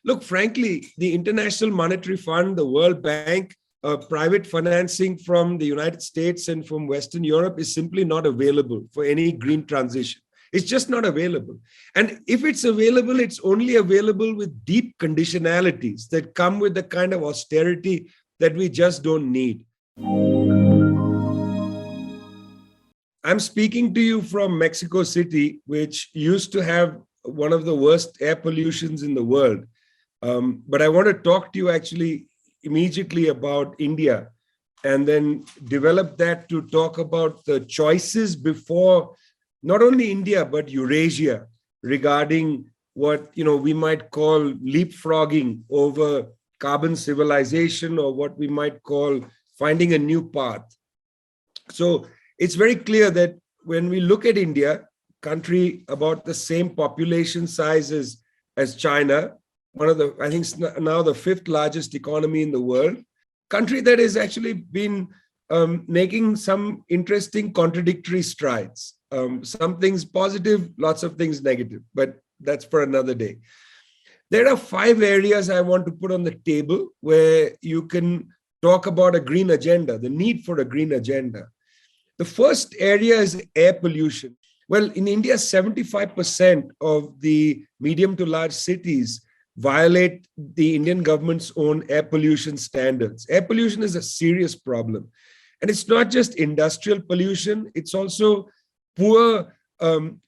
Look, frankly, the International Monetary Fund, the World Bank, private financing from the United States and from Western Europe is simply not available for any green transition. It's just not available. And if it's available, it's only available with deep conditionalities that come with the kind of austerity that we just don't need. I'm speaking to you from Mexico City, which used to have one of the worst air pollutions in the world. But I want to talk to you actually immediately about India and then develop that to talk about the choices before not only India, but Eurasia regarding what we might call leapfrogging over carbon civilization, or what we might call finding a new path. So it's very clear that when we look at India, country about the same population size as China, one of the, I think now the 5th largest economy in the world, country that has actually been making some interesting contradictory strides. Some things positive, lots of things negative, but that's for another day. There are 5 areas I want to put on the table where you can talk about a green agenda, the need for a green agenda. The first area is air pollution. Well, in India, 75% of the medium to large cities violate the Indian government's own air pollution standards. Air pollution is a serious problem. And it's not just industrial pollution, it's also poor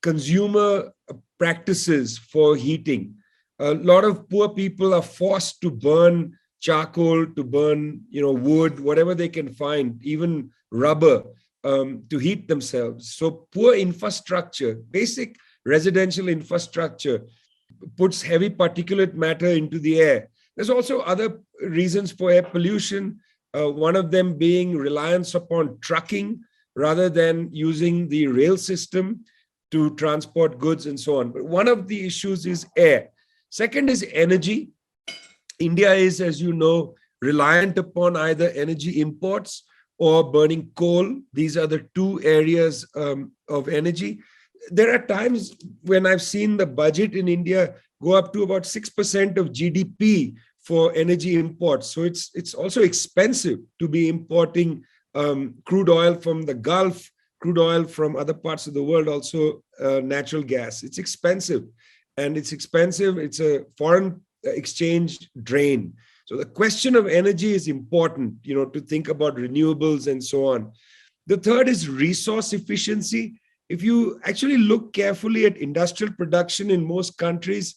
consumer practices for heating. A lot of poor people are forced to burn charcoal, to burn wood, whatever they can find, even rubber, to heat themselves. So poor infrastructure, basic residential infrastructure, puts heavy particulate matter into the air. There's also other reasons for air pollution, one of them being reliance upon trucking rather than using the rail system to transport goods and so on. But one of the issues is air. Second is energy. India is, as you know, reliant upon either energy imports or burning coal. These are the 2 areas of energy. There are times when I've seen the budget in India go up to about 6% of GDP for energy imports. So it's also expensive to be importing crude oil from the Gulf, crude oil from other parts of the world, also natural gas. It's expensive. And it's expensive. It's a foreign exchange drain. So the question of energy is important, to think about renewables and so on. The third is resource efficiency. If you actually look carefully at industrial production in most countries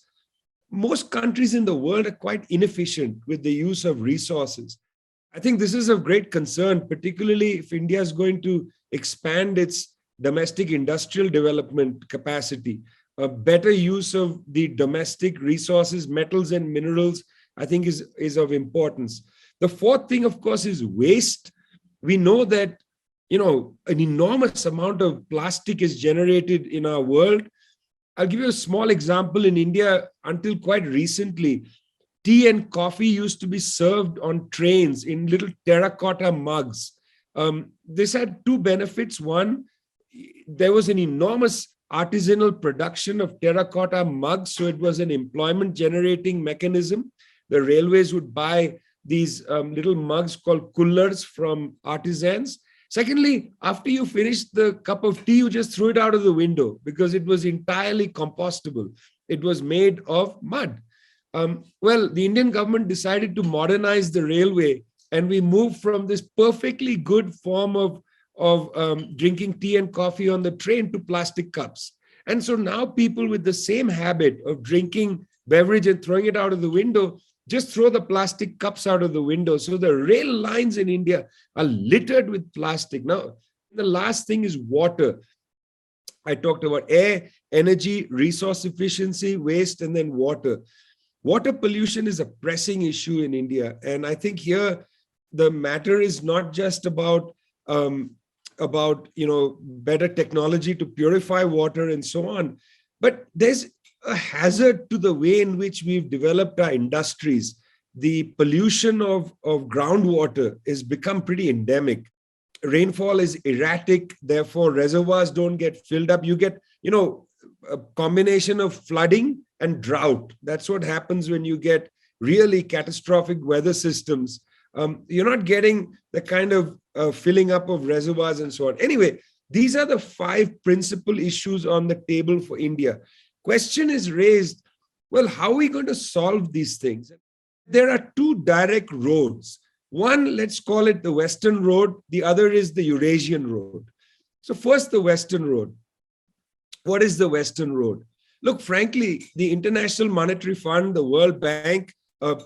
in the world are quite inefficient with the use of resources. I think this is of great concern, particularly if India is going to expand its domestic industrial development capacity. A better use of the domestic resources, metals and minerals, I think is of importance. The fourth thing, of course, is waste. We know that, an enormous amount of plastic is generated in our world. I'll give you a small example. In India, until quite recently, tea and coffee used to be served on trains in little terracotta mugs. This had 2 benefits. One, there was an enormous artisanal production of terracotta mugs, so it was an employment generating mechanism. The railways would buy these little mugs called kullers from artisans. Secondly, after you finish the cup of tea, you just throw it out of the window because it was entirely compostable. It was made of mud. Well, the Indian government decided to modernize the railway, and we moved from this perfectly good form of drinking tea and coffee on the train to plastic cups. And so now people with the same habit of drinking beverage and throwing it out of the window just throw the plastic cups out of the window. So the rail lines in India are littered with plastic. Now, the last thing is water. I talked about air, energy, resource efficiency, waste, and then water. Water pollution is a pressing issue in India. And I think here the matter is not just about better technology to purify water and so on, but there's a hazard to the way in which we've developed our industries. The pollution of groundwater has become pretty endemic. Rainfall is erratic, therefore reservoirs don't get filled up. You get, a combination of flooding and drought. That's what happens when you get really catastrophic weather systems. You're not getting the kind of filling up of reservoirs and so on. Anyway, these are the 5 principal issues on the table for India. Question is raised, well, how are we going to solve these things? There are 2 direct roads. One, let's call it the Western Road. The other is the Eurasian Road. So first, the Western Road. What is the Western Road? Look, frankly, the International Monetary Fund, the World Bank,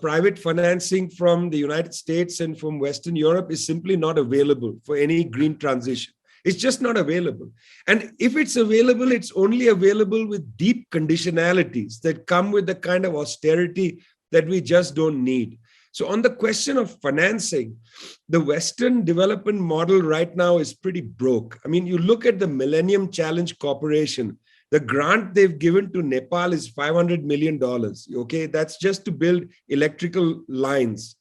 private financing from the United States and from Western Europe is simply not available for any green transition. It's just not available. And if it's available, it's only available with deep conditionalities that come with the kind of austerity that we just don't need. So on the question of financing, the Western development model right now is pretty broke. I mean, you look at the Millennium Challenge Corporation, the grant they've given to Nepal is $500 million. Okay, that's just to build electrical lines.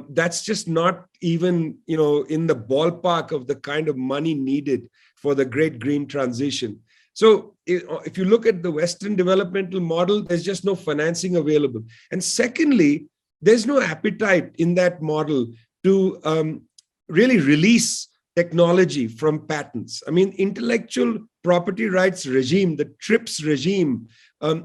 That's just not even, in the ballpark of the kind of money needed for the great green transition. So if you look at the Western developmental model, there's just no financing available. And secondly, there's no appetite in that model to really release technology from patents. I mean, intellectual property rights regime, the TRIPS regime,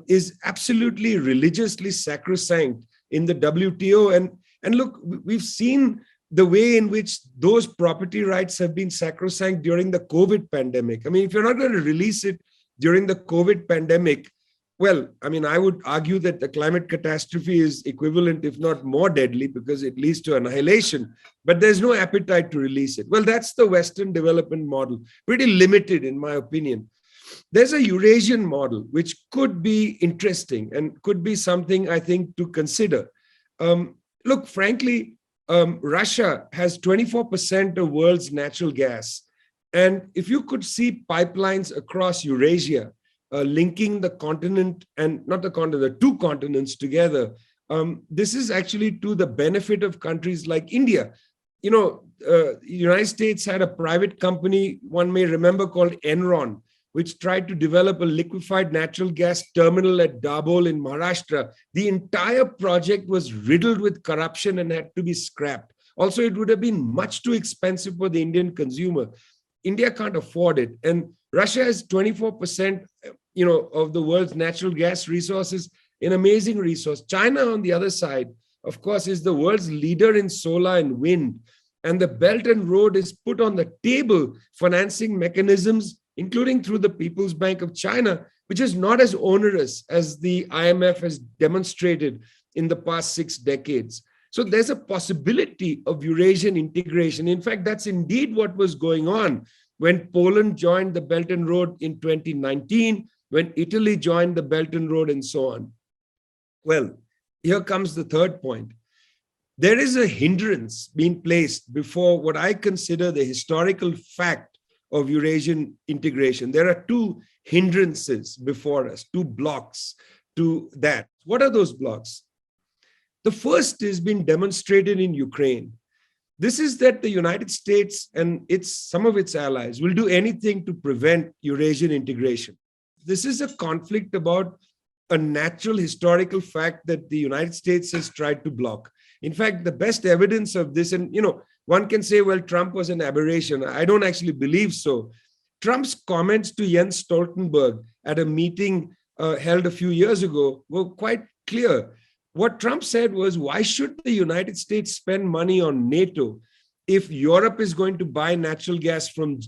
is absolutely religiously sacrosanct in the WTO. And look, we've seen the way in which those property rights have been sacrosanct during the COVID pandemic. I mean, if you're not going to release it during the COVID pandemic, well, I mean, I would argue that the climate catastrophe is equivalent, if not more deadly, because it leads to annihilation. But there's no appetite to release it. Well, that's the Western development model, pretty limited, in my opinion. There's a Eurasian model, which could be interesting and could be something, I think, to consider. Look, frankly, Russia has 24% of world's natural gas. And if you could see pipelines across Eurasia, linking the continent and not the continent, the 2 continents together, this is actually to the benefit of countries like India. The United States had a private company, one may remember, called Enron, which tried to develop a liquefied natural gas terminal at Dabhol in Maharashtra. The entire project was riddled with corruption and had to be scrapped. Also, it would have been much too expensive for the Indian consumer. India can't afford it. And Russia has 24%, of the world's natural gas resources, an amazing resource. China, on the other side, of course, is the world's leader in solar and wind. And the Belt and Road is put on the table financing mechanisms, including through the People's Bank of China, which is not as onerous as the IMF has demonstrated in the past 6 decades. So there's a possibility of Eurasian integration. In fact, that's indeed what was going on when Poland joined the Belt and Road in 2019, when Italy joined the Belt and Road, and so on. Well, here comes the third point. There is a hindrance being placed before what I consider the historical fact of Eurasian integration. There are 2 hindrances before us, 2 blocks to that. What are those blocks? The first is being demonstrated in Ukraine. This is that the United States and some of its allies will do anything to prevent Eurasian integration. This is a conflict about a natural historical fact that the United States has tried to block. In fact, the best evidence of this, and one can say, well, Trump was an aberration. I don't actually believe so. Trump's comments to Jens Stoltenberg at a meeting held a few years ago were quite clear. What Trump said was, why should the United States spend money on NATO if Europe is going to buy natural gas from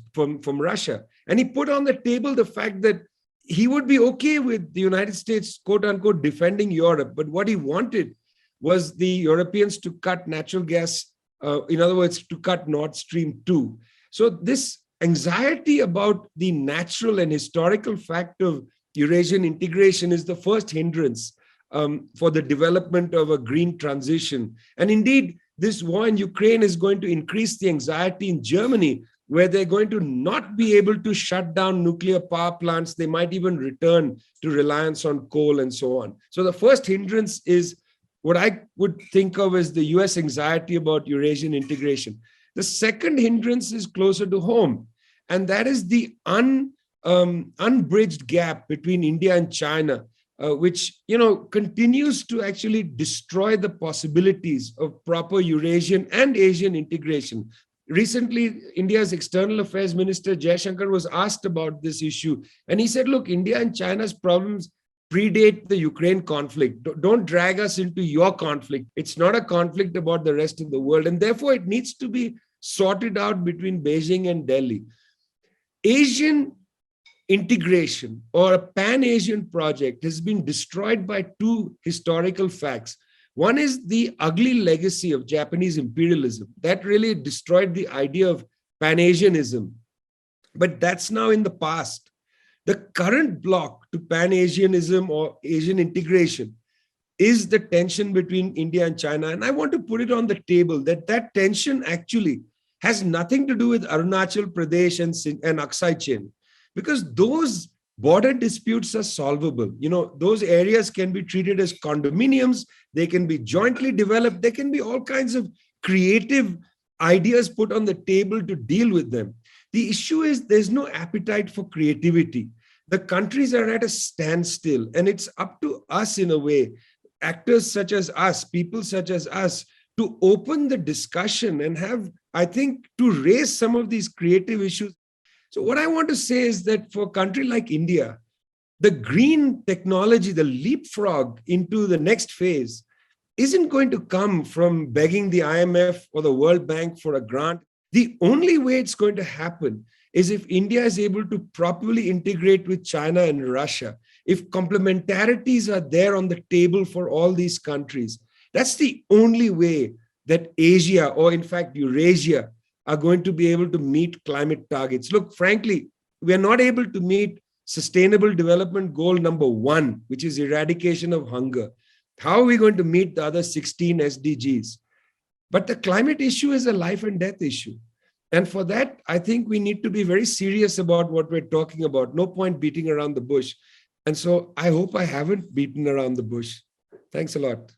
Russia? And he put on the table the fact that he would be okay with the United States, quote unquote, defending Europe. But what he wanted was the Europeans to cut natural gas, in other words, to cut Nord Stream 2. So this anxiety about the natural and historical fact of Eurasian integration is the first hindrance for the development of a green transition. And indeed, this war in Ukraine is going to increase the anxiety in Germany, where they're going to not be able to shut down nuclear power plants. They might even return to reliance on coal and so on. So the first hindrance is what I would think of as the US anxiety about Eurasian integration. The second hindrance is closer to home, and that is the unbridged gap between India and China which continues to actually destroy the possibilities of proper Eurasian and Asian integration. Recently, India's External Affairs Minister Jaishankar was asked about this issue, and he said, look, India and China's problems predate the Ukraine conflict. Don't drag us into your conflict. It's not a conflict about the rest of the world, and therefore it needs to be sorted out between Beijing and Delhi. Asian integration or a pan-Asian project has been destroyed by two historical facts. One is the ugly legacy of Japanese imperialism. That really destroyed the idea of Pan-Asianism. But that's now in the past. The current block to Pan-Asianism or Asian integration is the tension between India and China. And I want to put it on the table that tension actually has nothing to do with Arunachal Pradesh and Aksai Chin, because those border disputes are solvable. Those areas can be treated as condominiums. They can be jointly developed. There can be all kinds of creative ideas put on the table to deal with them. The issue is there's no appetite for creativity. The countries are at a standstill, and it's up to us in a way, actors such as us, people such as us, to open the discussion and have, I think, to raise some of these creative issues. So what I want to say is that for a country like India, the green technology, the leapfrog into the next phase, isn't going to come from begging the IMF or the World Bank for a grant. The only way it's going to happen is if India is able to properly integrate with China and Russia, if complementarities are there on the table for all these countries. That's the only way that Asia, or in fact Eurasia, are going to be able to meet climate targets. Look, frankly, we are not able to meet Sustainable Development Goal number 1, which is eradication of hunger. How are we going to meet the other 16 SDGs? But the climate issue is a life and death issue. And for that, I think we need to be very serious about what we're talking about. No point beating around the bush. And so I hope I haven't beaten around the bush. Thanks a lot.